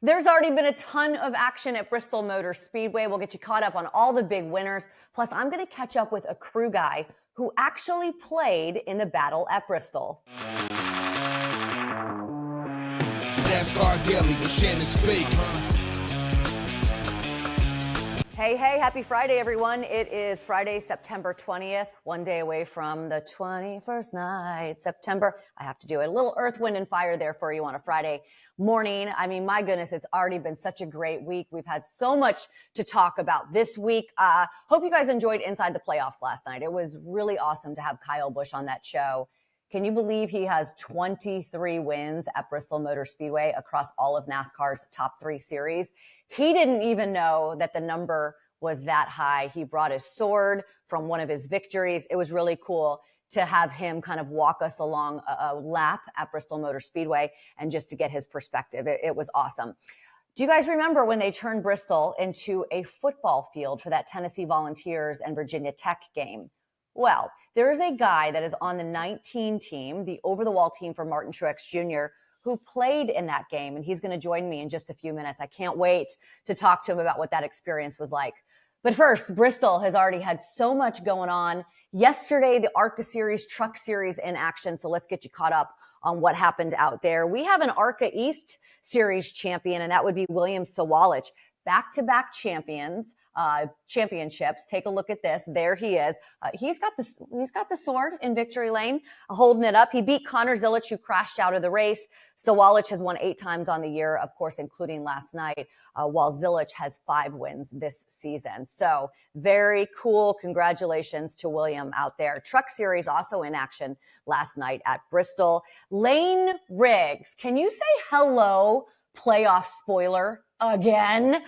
There's already been a ton of action at Bristol Motor Speedway. We'll get you caught up on all the big winners. Plus, I'm going to catch up with a crew guy who actually played in the battle at Bristol. NASCAR Daily with Shannon Spake. Hey, happy Friday, everyone. It is Friday, September 20th, one day away from the 21st night, September. I have to do a little earth, wind, and fire there for you on a Friday morning. I mean, my goodness, it's already been such a great week. We've had so much to talk about this week. Hope you guys enjoyed Inside the Playoffs last night. It was really awesome to have Kyle Busch on that show. Can you believe he has 23 wins at Bristol Motor Speedway across all of NASCAR's top 3 series? He didn't even know that the number was that high. He brought his sword from one of his victories. It was really cool to have him kind of walk us along a lap at Bristol Motor Speedway and just to get his perspective. It was awesome. Do you guys remember when they turned Bristol into a football field for that Tennessee Volunteers and Virginia Tech game? Well, there is a guy that is on the 19 team, the over-the-wall team for Martin Truex Jr., who played in that game, and he's going to join me in just a few minutes. I can't wait to talk to him about what that experience was like. But first, Bristol has already had so much going on. Yesterday, the ARCA Series, Truck Series in action, so let's get you caught up on what happened out there. We have an ARCA East Series champion, and that would be William Sawalich. Back-to-back championships. Take a look at this. There he is. He's got the sword in victory lane, holding it up. He beat Connor Zilisch, who crashed out of the race. Sawalich has won 8 times on the year, of course, including last night, while Zilisch has 5 wins this season. So very cool. Congratulations to William out there. Truck Series also in action last night at Bristol. Lane Riggs, can you say hello, playoff spoiler? Again,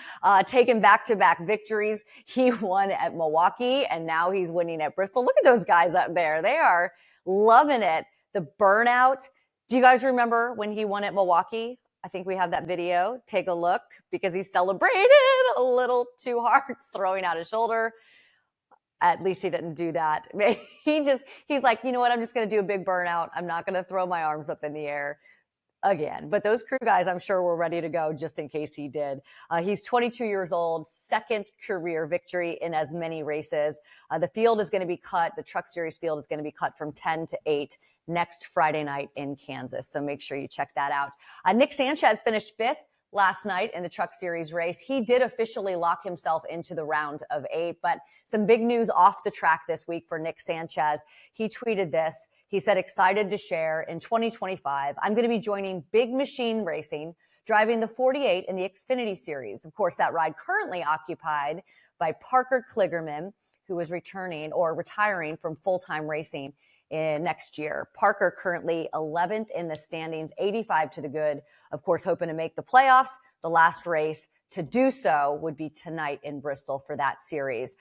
taking back-to-back victories. He won at Milwaukee, and now he's winning at Bristol. Look at those guys up there. They are loving it. The burnout. Do you guys remember when he won at Milwaukee? I think we have that video. Take a look, because he celebrated a little too hard, throwing out his shoulder. At least he didn't do that. He's like, you know what? I'm just going to do a big burnout. I'm not going to throw my arms up in the air again. But those crew guys, I'm sure, were ready to go just in case he did. He's 22 years old, second career victory in as many races. The field is going to be cut. The Truck Series field is going to be cut from 10 to 8 next Friday night in Kansas. So make sure you check that out. Nick Sanchez finished 5th last night in the Truck Series race. He did officially lock himself into the round of 8, but some big news off the track this week for Nick Sanchez. He tweeted this. He said, excited to share in 2025, I'm going to be joining Big Machine Racing, driving the 48 in the Xfinity Series. Of course, that ride currently occupied by Parker Kligerman, who is retiring from full-time racing next year. Parker currently 11th in the standings, 85 to the good. Of course, hoping to make the playoffs. The last race to do so would be tonight in Bristol for that series.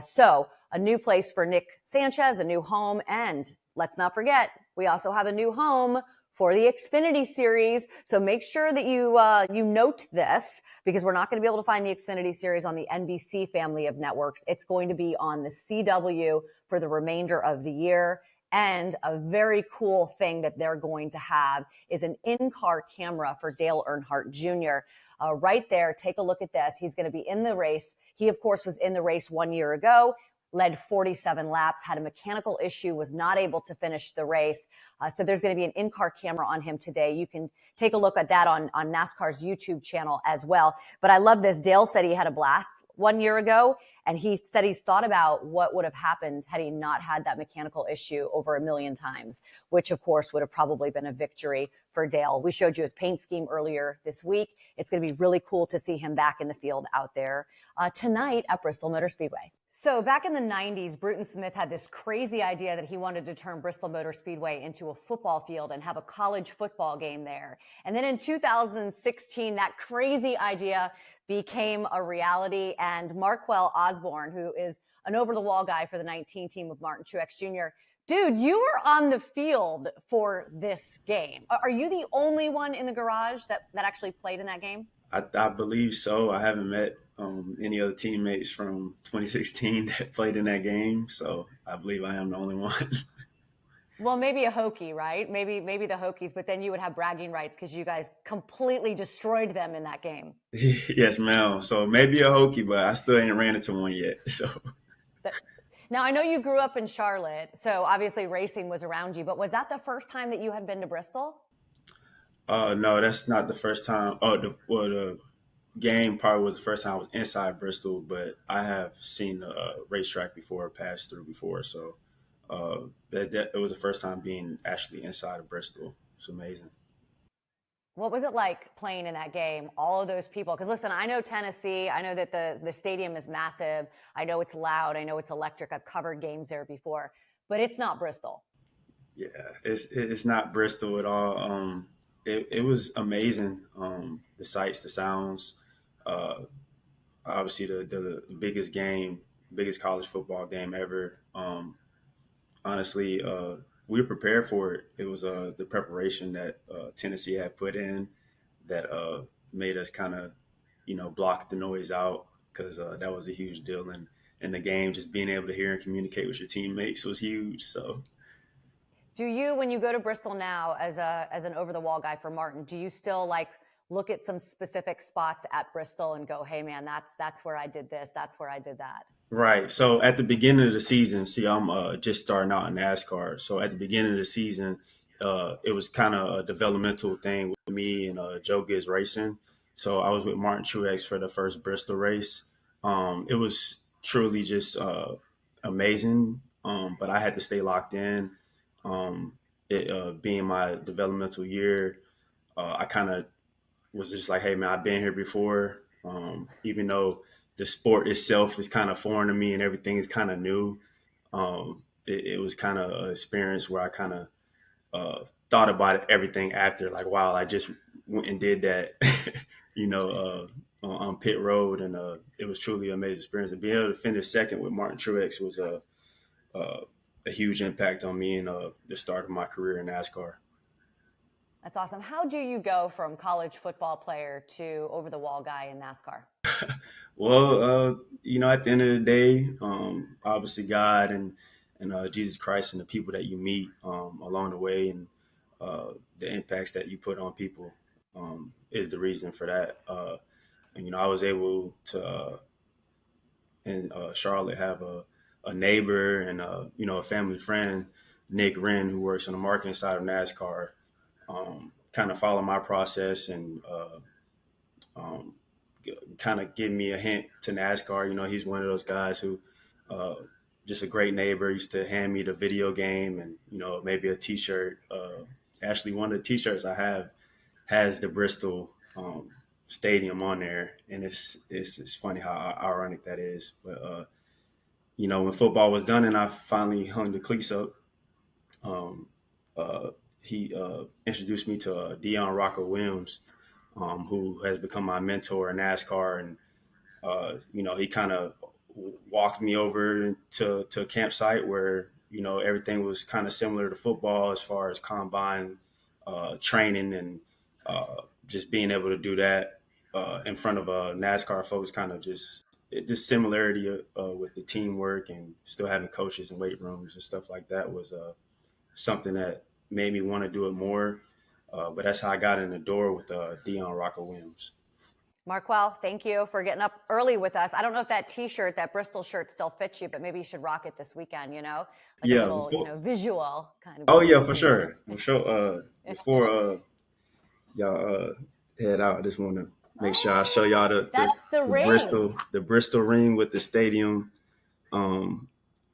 So a new place for Nick Sanchez, a new home, and let's not forget, we also have a new home for the Xfinity Series. So make sure that you note this, because we're not going to be able to find the Xfinity Series on the NBC family of networks. It's going to be on the CW for the remainder of the year. And a very cool thing that they're going to have is an in-car camera for Dale Earnhardt Jr. Right there, take a look at this. He's going to be in the race. He, of course, was in the race 1 year ago, led 47 laps, had a mechanical issue, was not able to finish the race. So there's going to be an in-car camera on him today. You can take a look at that on NASCAR's YouTube channel as well. But I love this. Dale said he had a blast 1 year ago, and he said he's thought about what would have happened had he not had that mechanical issue over 1 million times, which of course would have probably been a victory for Dale. We showed you his paint scheme earlier this week. It's going to be really cool to see him back in the field out there tonight at Bristol Motor Speedway. So back in the 90s, Bruton Smith had this crazy idea that he wanted to turn Bristol Motor Speedway into a football field and have a college football game there. And then in 2016, that crazy idea became a reality, and Marquill Osborne, who is an over-the-wall guy for the 19 team with Martin Truex Jr., dude, you were on the field for this game. Are you the only one in the garage that actually played in that game? I believe so. I haven't met any other teammates from 2016 that played in that game, so I believe I am the only one. Well, maybe a Hokie, right? Maybe the Hokies, but then you would have bragging rights because you guys completely destroyed them in that game. Yes, ma'am. So maybe a Hokie, but I still ain't ran into one yet. So Now, I know you grew up in Charlotte, so obviously racing was around you, but was that the first time that you had been to Bristol? no, that's not the first time. Oh, the game probably was the first time I was inside Bristol, but I have seen the racetrack before, passed through before. So that it was the first time being actually inside of Bristol. It's amazing. What was it like playing in that game? All of those people. Because listen, I know Tennessee. I know that the stadium is massive. I know it's loud. I know it's electric. I've covered games there before, but it's not Bristol. Yeah, it's not Bristol at all. It was amazing. The sights, the sounds. Uh, Obviously, the biggest game, biggest college football game ever. Honestly, we were prepared for it. It was the preparation that Tennessee had put in that made us kind of, block the noise out because that was a huge deal. And the game, just being able to hear and communicate with your teammates was huge. So Do you, when you go to Bristol now as an over the wall guy for Martin, do you still like look at some specific spots at Bristol and go, hey man, that's where I did this, that's where I did that? right. So at the beginning of the season, see, I'm just starting out in NASCAR. So at the beginning of the season, it was kind of a developmental thing with me and Joe Gibbs Racing. So I was with Martin Truex for the first Bristol race. It was truly just amazing, but I had to stay locked in. Um, it being my developmental year, I kind of was just like, hey man, I've been here before. Even though the sport itself is kind of foreign to me and everything is kind of new, it was kind of an experience where I kind of thought about it, everything after, like, wow, I just went and did that, on pit road, and it was truly an amazing experience. And being able to finish second with Martin Truex was a huge impact on me and the start of my career in NASCAR. That's awesome. How do you go from college football player to over the wall guy in NASCAR? Well, at the end of the day, obviously God and Jesus Christ and the people that you meet along the way, and the impacts that you put on people is the reason for that. And I was able to in Charlotte have a neighbor and a family friend, Nick Wren, who works on the marketing side of NASCAR, kind of follow my process and um, kind of give me a hint to NASCAR. He's one of those guys who uh, just a great neighbor. Used to hand me the video game and maybe a T-shirt. Actually, one of the T-shirts I have has the Bristol stadium on there, and it's funny how ironic that is. But when football was done and I finally hung the cleats up, um, he introduced me to Dion Rocco Williams, who has become my mentor in NASCAR. And he kind of walked me over to a campsite where everything was kind of similar to football as far as combine training, and just being able to do that in front of NASCAR folks, kind of just this similarity with the teamwork and still having coaches and weight rooms and stuff like that was something that made me want to do it more. But that's how I got in the door with Dion Rocco Williams. Marquill, thank you for getting up early with us. I don't know if that T-shirt, that Bristol shirt, still fits you, but maybe you should rock it this weekend. Like a Yeah. little, visual kind of. Oh yeah, for sure. For sure. Before y'all head out, I just want to make sure I show y'all That's the ring. Bristol ring with the stadium.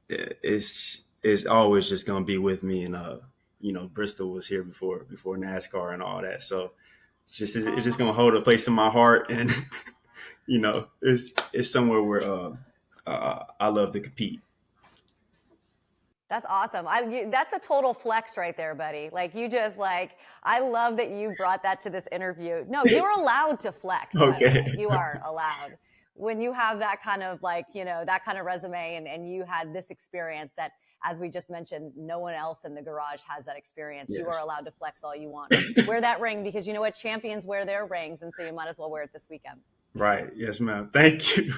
It's always just gonna be with me, and Bristol was here before NASCAR and all that, so it's just gonna hold a place in my heart, and it's somewhere where I love to compete. That's awesome. That's a total flex right there, buddy. Like I love that you brought that to this interview. No, you're allowed to flex. Okay. You are allowed. When you have that kind of that kind of resume and you had this experience that, as we just mentioned, no one else in the garage has that experience. Yes. You are allowed to flex all you want. Wear that ring because you know what? Champions wear their rings. And so you might as well wear it this weekend. Right. Yes, ma'am. Thank you.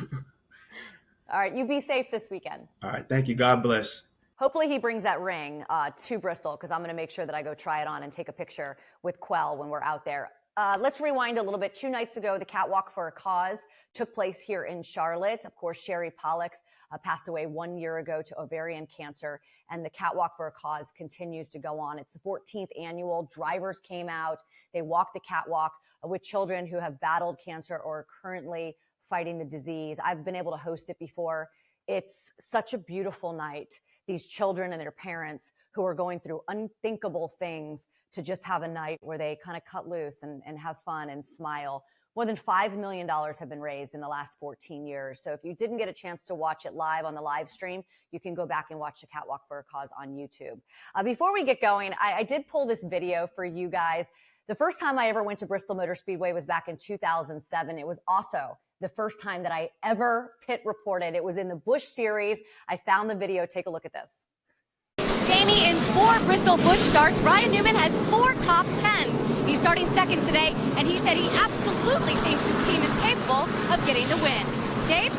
All right. You be safe this weekend. All right. Thank you. God bless. Hopefully he brings that ring to Bristol, because I'm going to make sure that I go try it on and take a picture with Quell when we're out there. Let's rewind a little bit. 2 nights ago, the Catwalk for a Cause took place here in Charlotte. Of course, Sherry Pollux passed away 1 year ago to ovarian cancer, and the Catwalk for a Cause continues to go on. It's the 14th annual. Drivers came out. They walked the catwalk with children who have battled cancer or are currently fighting the disease. I've been able to host it before. It's such a beautiful night. These children and their parents who are going through unthinkable things to just have a night where they kind of cut loose and have fun and smile. More than $5 million have been raised in the last 14 years. So if you didn't get a chance to watch it live on the live stream, you can go back and watch the Catwalk for a Cause on YouTube. Before we get going, I did pull this video for you guys. The first time I ever went to Bristol Motor Speedway was back in 2007. It was also the first time that I ever pit reported. It was in the Busch Series. I found the video. Take a look at this. Jamie, in 4 Bristol Busch starts, Ryan Newman has 4 top 10s. He's starting second today, and he said he absolutely thinks his team is capable of getting the win. Dave?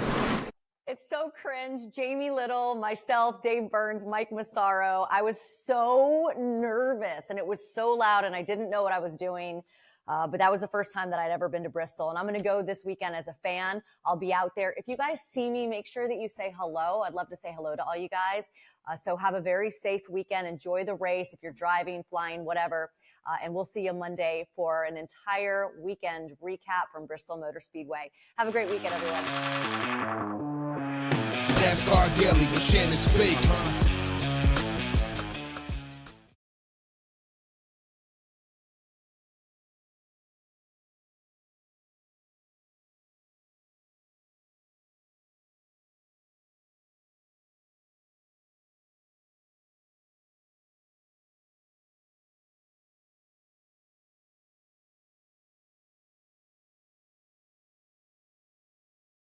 It's so cringe. Jamie Little, myself, Dave Burns, Mike Massaro. I was so nervous, and it was so loud, and I didn't know what I was doing. But that was the first time that I'd ever been to Bristol. And I'm going to go this weekend as a fan. I'll be out there. If you guys see me, make sure that you say hello. I'd love to say hello to all you guys. So have a very safe weekend. Enjoy the race if you're driving, flying, whatever. And we'll see you Monday for an entire weekend recap from Bristol Motor Speedway. Have a great weekend, everyone. NASCAR Daily with Shannon Spake.